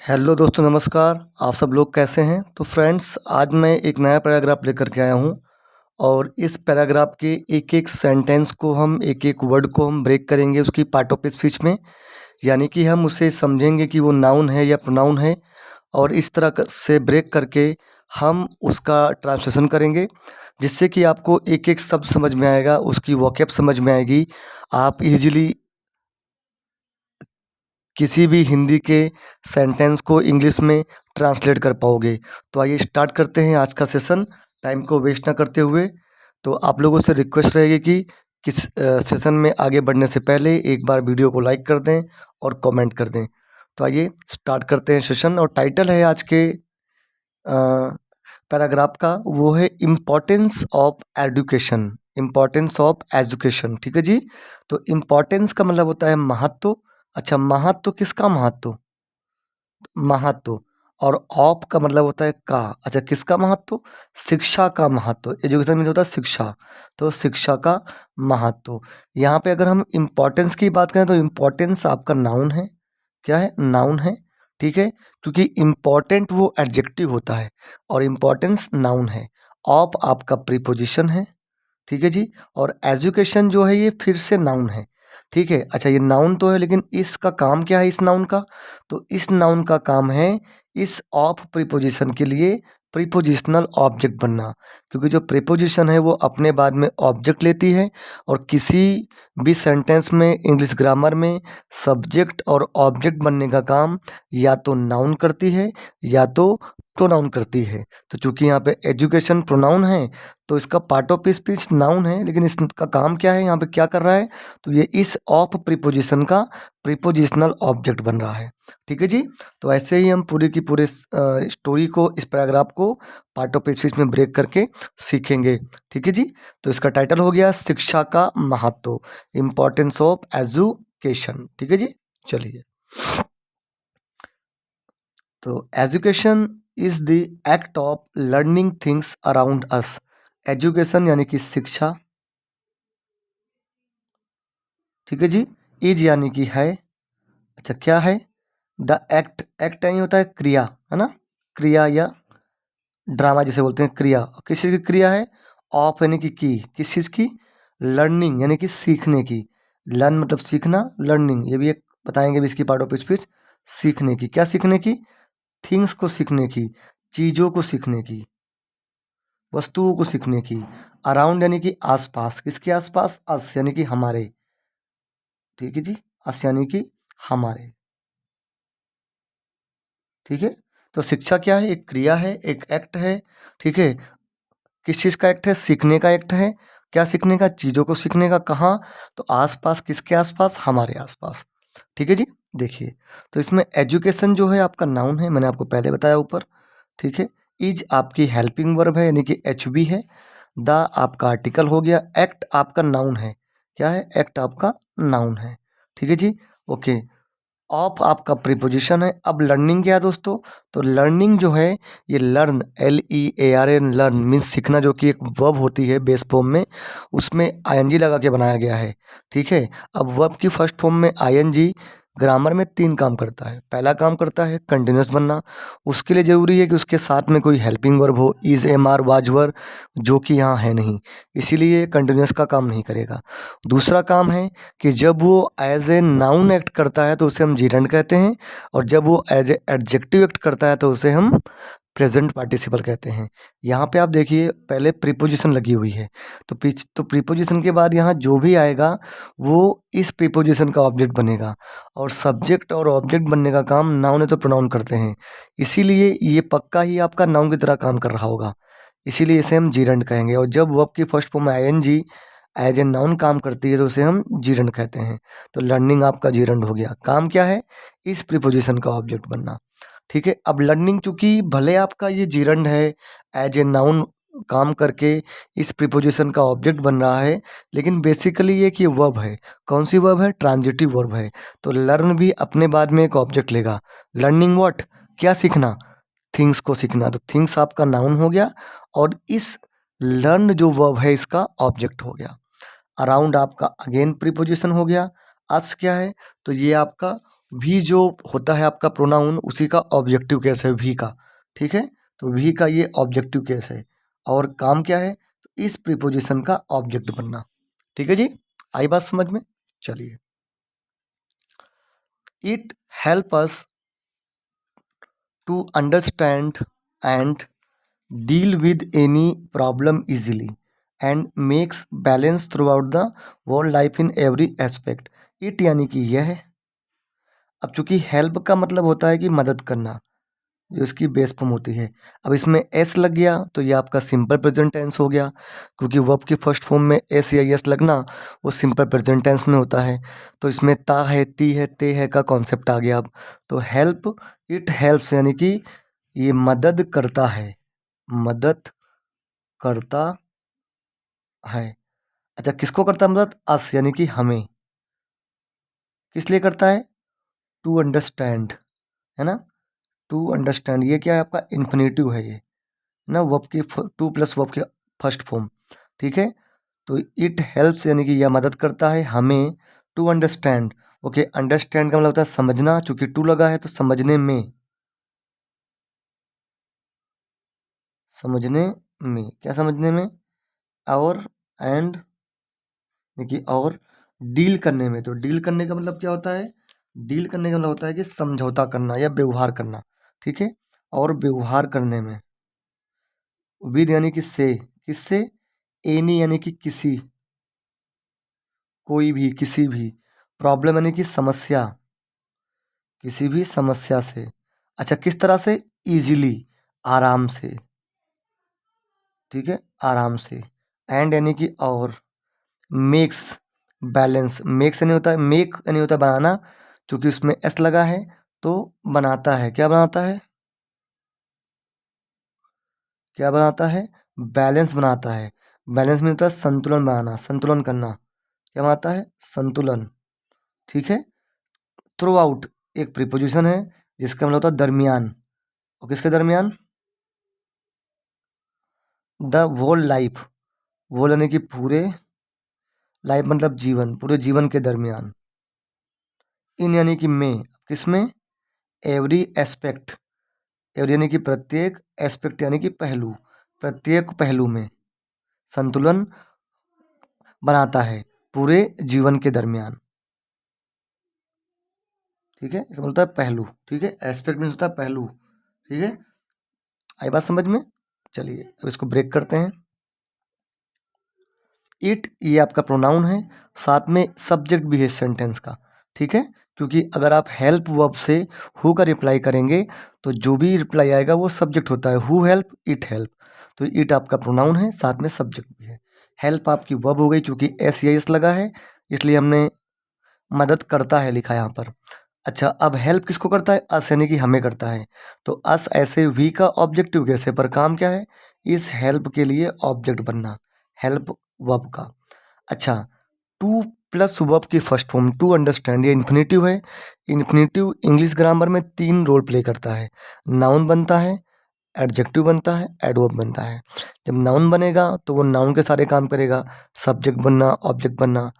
Hello दोस्तों, नमस्कार। आप सब लोग कैसे हैं? तो फ्रेंड्स, आज मैं एक नया पैराग्राफ लेकर के आया हूँ और इस पैराग्राफ के एक-एक सेंटेंस को हम एक-एक वर्ड को हम ब्रेक करेंगे उसकी पार्ट ऑफ स्पीच में। यानी कि हम उसे समझेंगे कि वो नाउन है या प्रोनाउन है और इस तरह से ब्रेक करके हम उसका ट्रांसलेशन करेंगे, जिससे कि आपको एक-एक शब्द समझ में आएगा, उसकी वोकैब समझ में आएगी। आप इज़िली किसी भी हिंदी के सेंटेंस को इंग्लिश में ट्रांसलेट कर पाओगे। तो आइए स्टार्ट करते हैं आज का सेशन, टाइम को वेस्ट ना करते हुए। तो आप लोगों से रिक्वेस्ट रहेगी कि सेशन में आगे बढ़ने से पहले एक बार वीडियो को लाइक कर दें और कमेंट कर दें। तो आइए स्टार्ट करते हैं सेशन। और टाइटल है आज के पैराग्राफ का, वो है importance of education. Importance of education, ठीक है जी। तो इम्पोर्टेंस का मतलब होता है महत्व। अच्छा, महत्व किसका महत्व? महत्व। और ऑफ का मतलब होता है का। अच्छा, किसका महत्व? शिक्षा का महत्व। एजुकेशन में होता है शिक्षा, तो शिक्षा का महत्व। यहाँ पे अगर हम इम्पोर्टेंस की बात करें तो इम्पोर्टेंस आपका नाउन है। क्या है? नाउन है, ठीक है। क्योंकि इम्पोर्टेंट वो एडजेक्टिव होता है और इम्पोर्टेंस नाउन है। ऑफ आपका प्रीपोजिशन है, ठीक है जी। और एजुकेशन जो है ये फिर से नाउन है, ठीक है। अच्छा, ये नाउन तो है लेकिन इसका काम क्या है इस नाउन का? तो इस नाउन का काम है इस ऑफ प्रीपोजिशन के लिए प्रीपोजिशनल ऑब्जेक्ट बनना। क्योंकि जो प्रीपोजिशन है वो अपने बाद में ऑब्जेक्ट लेती है और किसी भी सेंटेंस में इंग्लिश ग्रामर में सब्जेक्ट और ऑब्जेक्ट बनने का काम या तो नाउन करती है या तो प्रोनाउन करती है। तो चूंकि यहाँ पे एजुकेशन प्रोनाउन है तो इसका पार्ट ऑफ स्पीच नाउन है, लेकिन इसका काम क्या है, यहाँ पे क्या कर रहा है? तो ये इस ऑफ प्रीपोजिशन का प्रीपोजिशनल ऑब्जेक्ट बन रहा है, ठीक है जी। तो ऐसे ही हम पूरे की पूरे स्टोरी को, इस पैराग्राफ को पार्ट ऑफ स्पीच में ब्रेक करके सीखेंगे, ठीक है जी। तो इसका टाइटल हो गया शिक्षा का महत्व, इम्पोर्टेंस ऑफ एजुकेशन, ठीक है जी। चलिए, तो education is the act of learning things around us. Education यानी कि शिक्षा, ठीक है जी। इज यानी कि है। अच्छा, क्या है? द एक्ट, एक्ट यानी होता है क्रिया, है ना। क्रिया या ड्रामा जिसे बोलते हैं, क्रिया। किस चीज़ की क्रिया है? ऑफ यानी कि की, किस चीज़ की? लर्निंग यानी कि सीखने की। लर्न मतलब सीखना, लर्निंग ये भी एक बताएंगे भी इसकी पार्ट ऑफ स्पीच। सीखने की, क्या सीखने की? थिंग्स को सीखने की, चीज़ों को सीखने की, वस्तुओं को सीखने की। अराउंड यानी कि आसपास, किसके आसपास? अस यानी कि हमारे, ठीक है जी। अस यानी कि हमारे, ठीक है। तो शिक्षा क्या है? एक क्रिया है, एक एक्ट है, ठीक है। किस चीज़ का एक्ट है? सीखने का एक्ट है। क्या सीखने का? चीज़ों को सीखने का। कहाँ? तो आसपास, किसके आसपास? हमारे आसपास, ठीक है जी। देखिए, तो इसमें एजुकेशन जो है आपका नाउन है, मैंने आपको पहले बताया ऊपर, ठीक है। इज आपकी हेल्पिंग वर्ब है यानी कि एच बी है। द आपका आर्टिकल हो गया। एक्ट आपका नाउन है। क्या है? एक्ट आपका नाउन है, ठीक है जी। ओके, ऑफ आपका प्रीपोजिशन है। अब लर्निंग क्या है दोस्तों? तो लर्निंग जो है ये लर्न, LEARN, लर्न मीन्स सीखना, जो कि एक वर्ब होती है बेस फॉर्म में, उसमें ING लगा के बनाया गया है, ठीक है। अब वर्ब की फर्स्ट फॉर्म में ING ग्रामर में 3 काम करता है। पहला काम करता है कंटिन्यूस बनना। उसके लिए ज़रूरी है कि उसके साथ में कोई हेल्पिंग वर्ब हो, is, am, are, was were, जो कि यहाँ है नहीं, इसीलिए कंटिन्यूस का काम नहीं करेगा। दूसरा काम है कि जब वो एज ए नाउन एक्ट करता है तो उसे हम जीरंड कहते हैं, और जब वो एज ए एडजेक्टिव एक्ट करता है तो उसे हम प्रेजेंट पार्टिसिपल कहते हैं। यहाँ पे आप देखिए, पहले प्रीपोजिशन लगी हुई है, तो प्रीपोजिशन के बाद यहाँ जो भी आएगा वो इस प्रीपोजिशन का ऑब्जेक्ट बनेगा, और सब्जेक्ट और ऑब्जेक्ट बनने का काम नाउन है तो प्रोनाउन करते हैं, इसीलिए ये पक्का ही आपका नाउन की तरह काम कर रहा होगा, इसीलिए इसे हम जीरंड कहेंगे। और जब वर्ब की फर्स्ट फॉर्म में ING एज ए नाउन काम करती है तो उसे हम जीरंड कहते हैं। तो लर्निंग आपका जीरंड हो गया। काम क्या है? इस प्रीपोजिशन का ऑब्जेक्ट बनना, ठीक है। अब लर्निंग चूंकि भले आपका ये जीरंड है, एज ए नाउन काम करके इस प्रीपोजिशन का ऑब्जेक्ट बन रहा है, लेकिन बेसिकली ये कि वर्ब है। कौन सी वर्ब है? ट्रांजिटिव वर्ब है। तो लर्न भी अपने बाद में एक ऑब्जेक्ट लेगा। Learning what? क्या सीखना? थिंग्स को सीखना। तो थिंग्स आपका नाउन हो गया और इस लर्न जो वर्ब है इसका ऑब्जेक्ट हो गया। अराउंड आपका अगेन प्रीपोजिशन हो गया। अस क्या है? तो ये आपका भी जो होता है आपका प्रोनाउन, उसी का ऑब्जेक्टिव केस है भी का, ठीक है। तो भी का ये ऑब्जेक्टिव केस है और काम क्या है, तो इस प्रीपोजिशन का ऑब्जेक्ट बनना, ठीक है जी। आई बात समझ में? चलिए, it help us to understand and deal with any problem easily and makes balance throughout the whole life in every aspect। It यानी कि यह है। अब चूंकि हेल्प का मतलब होता है कि मदद करना, जो इसकी बेस फॉर्म होती है। अब इसमें एस लग गया तो ये आपका सिंपल प्रेजेंट टेंस हो गया, क्योंकि वर्ब की फर्स्ट फॉर्म में एस या यस लगना वो सिंपल प्रेजेंट टेंस में होता है। तो इसमें ता है, ती है, ते है का कॉन्सेप्ट आ गया। अब तो हेल्प, इट हेल्प्स यानी कि ये मदद करता है, मदद करता है। अच्छा, किसको करता है मदद? अस यानी कि हमें। किस लिए करता है? टू अंडरस्टैंड, है ना। टू अंडरस्टैंड ये क्या है आपका? इन्फिनेटिव है ये ना, वर्ब की टू प्लस वर्ब की फर्स्ट फॉर्म, ठीक है। तो इट हेल्प्स यानी कि यह मदद करता है हमें टू अंडरस्टैंड। ओके, अंडरस्टैंड का मतलब होता है समझना, चूंकि टू लगा है तो समझने में, समझने में क्या, समझने में और एंड यानी कि और डील करने में। तो डील करने का मतलब क्या होता है? डील करने का मतलब होता है कि समझौता करना या व्यवहार करना, ठीक है। और व्यवहार करने में विद यानी कि से, किससे? एनी यानी कि किसी, कोई भी, किसी भी। प्रॉब्लम यानी कि समस्या, किसी भी समस्या से। अच्छा, किस तरह से? इजीली, आराम से, ठीक है, आराम से। एंड यानी कि और, मेक्स, बैलेंस, मेक्स यानी होता है, मेक यानी होता है बनाना, क्योंकि उसमें एस लगा है तो बनाता है। क्या बनाता है? क्या बनाता है? बैलेंस बनाता है। बैलेंस में होता है संतुलन बनाना, संतुलन करना। क्या बनाता है? संतुलन, ठीक है। थ्रू आउट एक प्रीपोजिशन है जिसका मतलब होता है दरमियान, और किसके दरमियान? द होल लाइफ, होल यानी कि पूरे, लाइफ मतलब जीवन, पूरे जीवन के दरमियान। इन यानी कि में, किसमें? एवरी एस्पेक्ट, एवरी यानी कि प्रत्येक, एस्पेक्ट यानी कि पहलू, प्रत्येक पहलू में संतुलन बनाता है पूरे जीवन के दरमियान, ठीक है। इसका मतलब होता है पहलू, ठीक है। एस्पेक्ट मीन्स होता है पहलू, ठीक है। आई बात समझ में? चलिए अब इसको ब्रेक करते हैं। इट ये आपका प्रोनाउन है, साथ में सब्जेक्ट भी है सेंटेंस का, ठीक है। क्योंकि अगर आप हेल्प वर्ब से हु का रिप्लाई करेंगे तो जो भी रिप्लाई आएगा वो सब्जेक्ट होता है, हु हेल्प, इट हेल्प। तो इट आपका प्रोनाउन है, साथ में सब्जेक्ट भी है। हेल्प आपकी वर्ब हो गई, चूंकि एस या एस लगा है इसलिए हमने मदद करता है लिखा यहाँ पर। अच्छा, अब हेल्प किसको करता है? अस यानी कि हमें करता है। तो अस ऐसे वी का ऑब्जेक्टिव कैसे, पर काम क्या है? इस हेल्प के लिए ऑब्जेक्ट बनना, हेल्प वर्ब का। अच्छा, टू प्लस वर्ब की फर्स्ट फॉर्म टू अंडरस्टैंड, ये इन्फिनेटिव है। इन्फिनेटिव इंग्लिश ग्रामर में 3 रोल प्ले करता है। नाउन बनता है, एडजेक्टिव बनता है, एडवर्ब बनता है। जब नाउन बनेगा तो वो नाउन के सारे काम करेगा, सब्जेक्ट बनना, ऑब्जेक्ट बनना।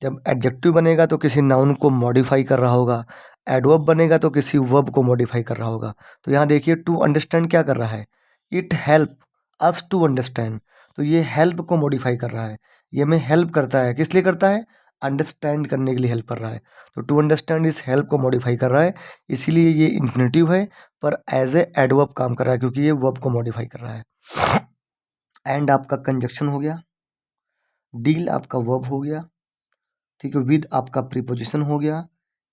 जब एडजेक्टिव बनेगा तो किसी नाउन को मॉडिफाई कर रहा होगा, एडवर्ब बनेगा तो किसी वर्ब को मॉडिफाई कर रहा होगा। तो यहाँ देखिए टू अंडरस्टैंड क्या कर रहा है? It help us to understand. तो ये हेल्प को मॉडिफाई कर रहा है, ये हमें हेल्प करता है। किस लिए करता है? अंडरस्टैंड करने के लिए हेल्प कर रहा है। तो टू अंडरस्टैंड इस हेल्प को मॉडिफाई कर रहा है, इसीलिए ये इन्फिनेटिव है, पर एज ए एडवर्ब काम कर रहा है क्योंकि ये वर्ब को मॉडिफाई कर रहा है। एंड आपका कंजक्शन हो गया, डील आपका वर्ब हो गया, ठीक है। विद आपका प्रीपोजिशन हो गया,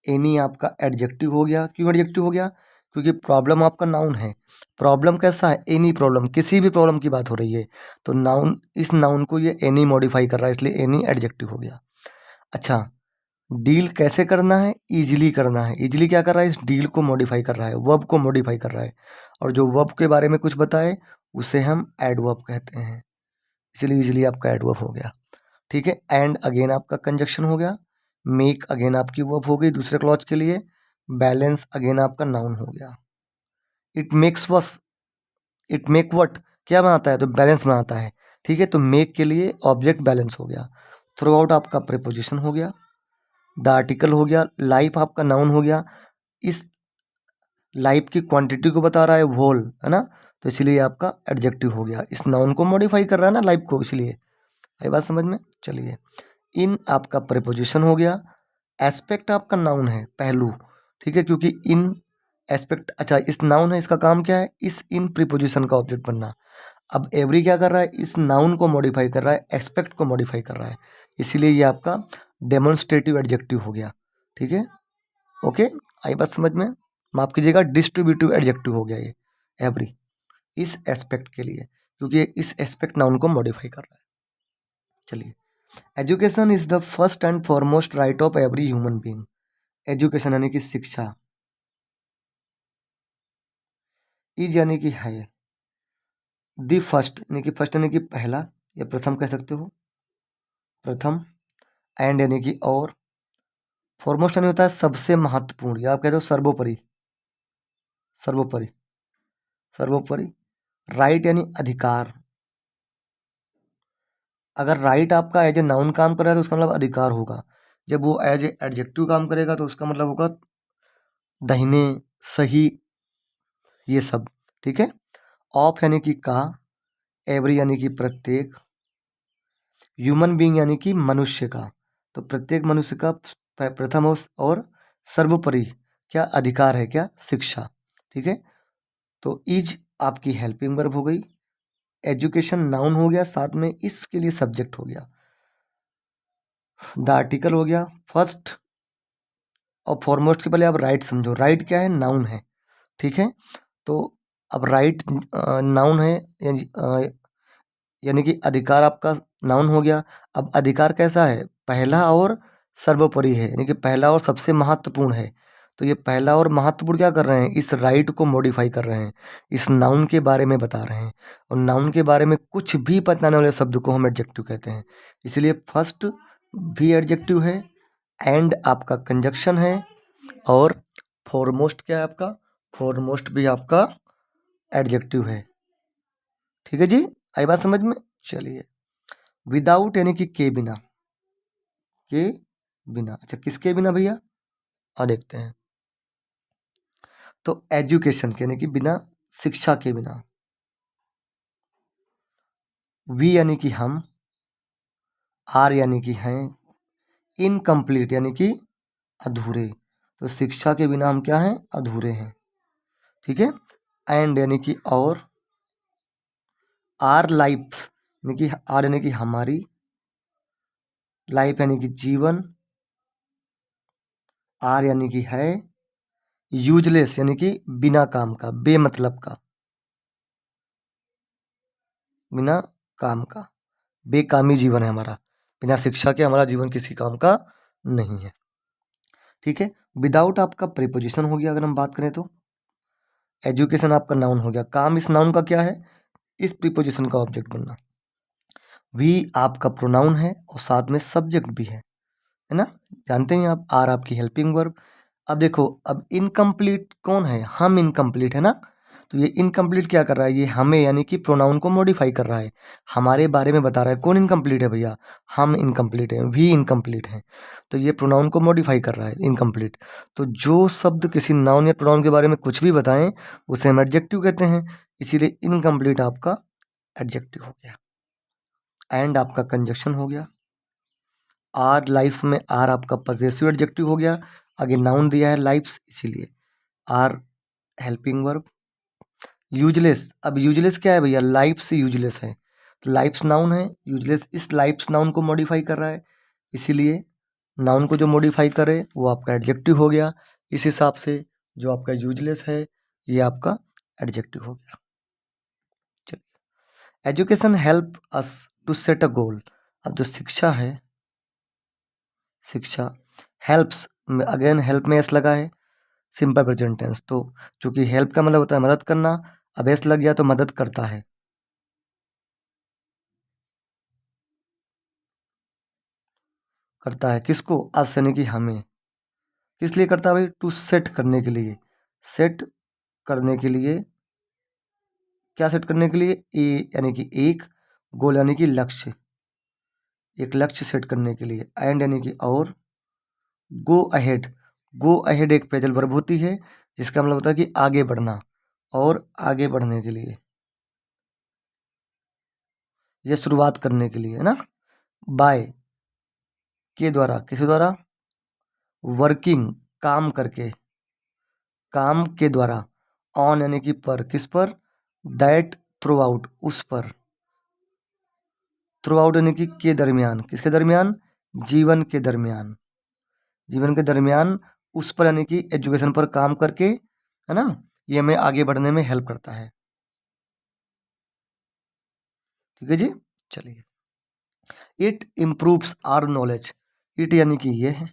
एनी आपका एडजेक्टिव हो गया। क्यों एडजेक्टिव हो गया? क्योंकि प्रॉब्लम आपका नाउन है। प्रॉब्लम कैसा है? एनी प्रॉब्लम, किसी भी प्रॉब्लम की बात हो रही है तो नाउन, इस नाउन को ये एनी मॉडिफाई कर रहा है, इसलिए एनी एडजेक्टिव हो गया। अच्छा, डील कैसे करना है? इजीली करना है। इजीली क्या कर रहा है? इस डील को मॉडिफाई कर रहा है, वर्ब को मॉडिफाई कर रहा है। और जो वर्ब के बारे में कुछ बताए उसे हम एडवर्ब कहते हैं, इसलिए इजीली आपका एडवर्ब हो गया, ठीक है। एंड अगेन आपका कंजक्शन हो गया, मेक अगेन आपकी वर्ब हो गई दूसरे क्लॉज के लिए, बैलेंस अगेन आपका नाउन हो गया। इट मेक्स वस, इट मेक वट, क्या बनाता है? तो बैलेंस बनाता है, ठीक है। तो मेक के लिए ऑब्जेक्ट बैलेंस हो गया। थ्रू आउट आपका प्रीपोजिशन हो गया, द आर्टिकल हो गया, लाइफ आपका नाउन हो गया, इस लाइफ की क्वांटिटी को बता रहा है, व्होल, है ना, तो इसलिए आपका एडजेक्टिव हो गया। इस नाउन को मॉडिफाई कर रहा है ना लाइफ को, इसलिए। आई बात समझ में? चलिए, इन आपका प्रीपोजिशन हो गया। एस्पेक्ट आपका नाउन है, पहलू, ठीक है, क्योंकि इन एस्पेक्ट, अच्छा इस नाउन है, इसका काम क्या है, इस इन प्रीपोजिशन का ऑब्जेक्ट बनना। अब एवरी क्या कर रहा है, इस नाउन को मॉडिफाई कर रहा है, एस्पेक्ट को मॉडिफाई कर रहा है, इसीलिए ये आपका डेमोन्स्ट्रेटिव एडजेक्टिव हो गया। ठीक है, ओके, आई बात समझ में? माफ कीजिएगा, डिस्ट्रीब्यूटिव एडजेक्टिव हो गया ये एवरी, इस एस्पेक्ट के लिए, क्योंकि ये इस एस्पेक्ट नाउन को मॉडिफाई कर रहा है। चलिए, education is the first and foremost right of every human being. Education यानी कि शिक्षा, इज यानी कि है, द फर्स्ट यानी कि फर्स्ट यानी कि पहला या प्रथम कह सकते हो, प्रथम, एंड यानी कि और, फॉरमोस्ट यानी होता है सबसे महत्वपूर्ण, या आप कहते हो सर्वोपरि, सर्वोपरि, सर्वोपरि, राइट यानी अधिकार। अगर राइट आपका एज ए नाउन काम कर रहा है तो उसका मतलब अधिकार होगा, जब वो एज ए एडजेक्टिव काम करेगा तो उसका मतलब होगा दाहिने, सही, ये सब। ठीक है, ऑफ यानी कि का, एवरी यानी कि प्रत्येक, ह्यूमन बीइंग यानी कि मनुष्य का, तो प्रत्येक मनुष्य का प्रथम और सर्वोपरि क्या अधिकार है, क्या शिक्षा। ठीक है, तो इज आपकी हेल्पिंग वर्ब हो गई, एजुकेशन नाउन हो गया, साथ में इसके लिए सब्जेक्ट हो गया, द आर्टिकल हो गया, फर्स्ट और फॉरमोस्ट के पहले आप राइट समझो, राइट क्या है, नाउन है। ठीक है, तो अब राइट नाउन है, यानी कि अधिकार आपका नाउन हो गया। अब अधिकार कैसा है, पहला और सर्वोपरि है, यानी कि पहला और सबसे महत्वपूर्ण है। तो ये पहला और महत्वपूर्ण क्या कर रहे हैं, इस राइट को मॉडिफाई कर रहे हैं, इस नाउन के बारे में बता रहे हैं, और नाउन के बारे में कुछ भी बताने वाले शब्द को हम एडजेक्टिव कहते हैं। इसलिए फर्स्ट भी एडजेक्टिव है, एंड आपका कंजक्शन है, और फॉरमोस्ट क्या है आपका, फॉरमोस्ट भी आपका एडजेक्टिव है। ठीक है जी, आई बात समझ में? चलिए, विदाउट यानी कि के बिना, के बिना, अच्छा किसके बिना भैया, और देखते हैं, तो एजुकेशन के यानी कि बिना, शिक्षा के बिना, वी यानी कि हम, आर यानी कि हैं, इनकम्प्लीट यानी कि अधूरे, तो शिक्षा के बिना हम क्या हैं, अधूरे हैं। ठीक है, एंड यानी कि और, आर लाइफ यानी कि, आर यानी कि हमारी, लाइफ यानी कि जीवन, आर यानी कि है, यूजलेस यानी कि बिना काम का, बेमतलब का, बिना काम का, बेकामी जीवन है हमारा, बिना शिक्षा के हमारा जीवन किसी काम का नहीं है। ठीक है, विदाउट आपका प्रीपोजिशन हो गया, अगर हम बात करें तो एजुकेशन आपका नाउन हो गया, काम इस नाउन का क्या है, इस प्रीपोजिशन का ऑब्जेक्ट बनना, वी आपका प्रोनाउन है और साथ में सब्जेक्ट भी है ना, जानते हैं आप, आर आपकी हेल्पिंग वर्ब। अब देखो, अब इनकम्प्लीट कौन है, हम इनकम्प्लीट है ना, तो ये इनकम्प्लीट क्या कर रहा है, ये हमें यानी कि प्रोनाउन को मॉडिफाई कर रहा है, हमारे बारे में बता रहा है। कौन इनकम्प्लीट है भैया, हम इनकम्प्लीट हैं, वी इनकम्प्लीट हैं, तो ये प्रोनाउन को मॉडिफाई कर रहा है, इनकम्प्लीट। तो जो शब्द किसी नाउन या प्रोनाउन के बारे में कुछ भी बताएं उसे हम एडजेक्टिव कहते हैं, इसीलिए इनकम्प्लीट आपका एडजेक्टिव हो गया, एंड आपका कंजक्शन हो गया, आर लाइफ्स में, आर आपका पजेसिव एडजेक्टिव हो गया, आगे नाउन दिया है लाइफ्स, इसीलिए आर हेल्पिंग वर्ब, यूजलेस। अब यूजलेस क्या है भैया, लाइफ से यूजलेस है, लाइफ्स नाउन है, यूजलेस इस लाइफ्स नाउन को मॉडिफाई कर रहा है, इसीलिए नाउन को जो मॉडिफाई करे वो आपका एडजेक्टिव हो गया। इस हिसाब से जो आपका यूजलेस है ये आपका एडजेक्टिव हो गया। चलिए, education help us to set a goal. अब जो शिक्षा है, शिक्षा, हेल्प्स, अगेन हेल्प में एस लगा है, सिंपल प्रेजेंट टेंस, तो चूंकि हेल्प का मतलब होता है मदद करना, अब एस लग गया तो मदद करता है, करता है किसको, अस यानी कि हमें, किस लिए करता है भाई, टू सेट करने के लिए, सेट करने के लिए, क्या सेट करने के लिए, ए यानी कि एक, गोल यानी कि लक्ष्य, एक लक्ष्य सेट करने के लिए, एंड यानी कि और, गो अहेड, गो अहेड एक प्रेजल वर्ब होती है जिसका मतलब होता है कि आगे बढ़ना, और आगे बढ़ने के लिए या शुरुआत करने के लिए, है ना। बाय के द्वारा, किसी द्वारा, वर्किंग काम करके, काम के द्वारा, ऑन यानी कि पर, किस पर, दैट थ्रू आउट उस पर, थ्रू आउट यानी कि के दरमियान, किसके दरमियान, जीवन के दरमियान, जीवन के दरमियान उस पर यानी कि एजुकेशन पर काम करके, है ना। ये हमें आगे बढ़ने में हेल्प करता है। ठीक है जी, चलिए। It improves our knowledge, it यानी कि ये है,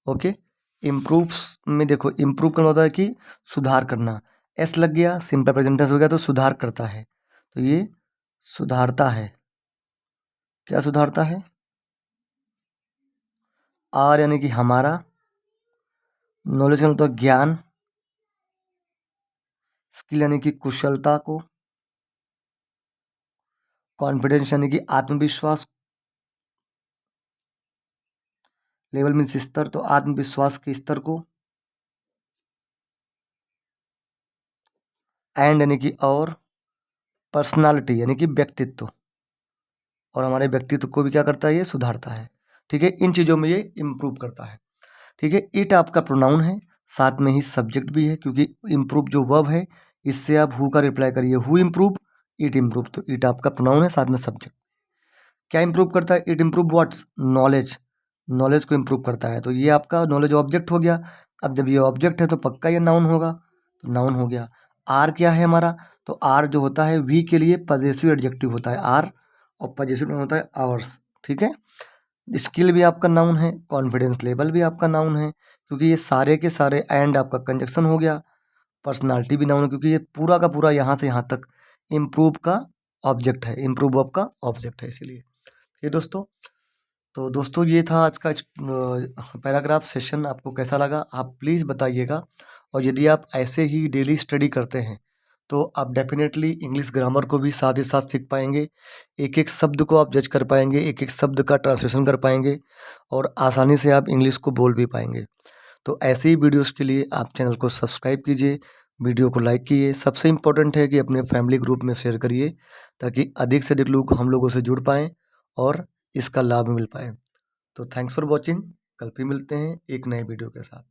ओके। इम्प्रूव्स में देखो, इम्प्रूव करना होता है कि सुधार करना, एस लग गया, सिंपल प्रेजेंट टेंस हो गया तो सुधार करता है, तो ये सुधारता है। क्या सुधारता है, आर यानी कि हमारा, नॉलेज का मतलब ज्ञान, स्किल यानी कि कुशलता को, कॉन्फिडेंस यानी कि आत्मविश्वास, लेवल मीन्स स्तर, तो आत्मविश्वास के स्तर को, एंड यानी कि और, पर्सनालिटी यानी कि व्यक्तित्व, और हमारे व्यक्तित्व को भी क्या करता है, ये सुधारता है। ठीक है, इन चीज़ों में ये इम्प्रूव करता है। ठीक है, इट आपका प्रोनाउन है, साथ में ही सब्जेक्ट भी है, क्योंकि इम्प्रूव जो वर्ब है इससे आप हु का रिप्लाई करिए, हु इम्प्रूव, इट इम्प्रूव, तो इट आपका प्रोनाउन है, साथ में सब्जेक्ट। क्या इम्प्रूव करता है, it improve what's, knowledge, knowledge को इम्प्रूव करता है, तो ये आपका नॉलेज ऑब्जेक्ट हो गया। अब जब ये ऑब्जेक्ट है तो पक्का ये नाउन होगा, तो नाउन हो गया। आर क्या है हमारा, तो आर जो होता है वी के लिए पजेसिव एडजेक्टिव होता है आर, और पजेसिव नाउन होता है आवर्स। ठीक है, स्किल भी आपका नाउन है, कॉन्फिडेंस लेवल भी आपका नाउन है, क्योंकि ये सारे के सारे एंड आपका कंजक्शन हो गया। पर्सनालिटी भी नाउन है, क्योंकि ये पूरा का पूरा यहाँ से यहाँ तक इम्प्रूव का ऑब्जेक्ट है, इम्प्रूव ऑफ का ऑब्जेक्ट है, इसीलिए। ये दोस्तों, तो दोस्तों ये था आज का पैराग्राफ सेशन। आपको कैसा लगा आप प्लीज़ बताइएगा, और यदि आप ऐसे ही डेली स्टडी करते हैं तो आप डेफिनेटली इंग्लिश ग्रामर को भी साथ ही साथ सीख पाएंगे, एक एक शब्द को आप जज कर पाएंगे, एक एक शब्द का ट्रांसलेशन कर पाएंगे, और आसानी से आप इंग्लिश को बोल भी पाएंगे। तो ऐसे ही वीडियोस के लिए आप चैनल को सब्सक्राइब कीजिए, वीडियो को लाइक कीजिए, सबसे इम्पोर्टेंट है कि अपने फैमिली ग्रुप में शेयर करिए, ताकि अधिक से अधिक लोग हम लोगों से जुड़ पाएँ और इसका लाभ मिल पाए। तो थैंक्स फॉर वॉचिंग, कल फिर मिलते हैं एक नए वीडियो के साथ।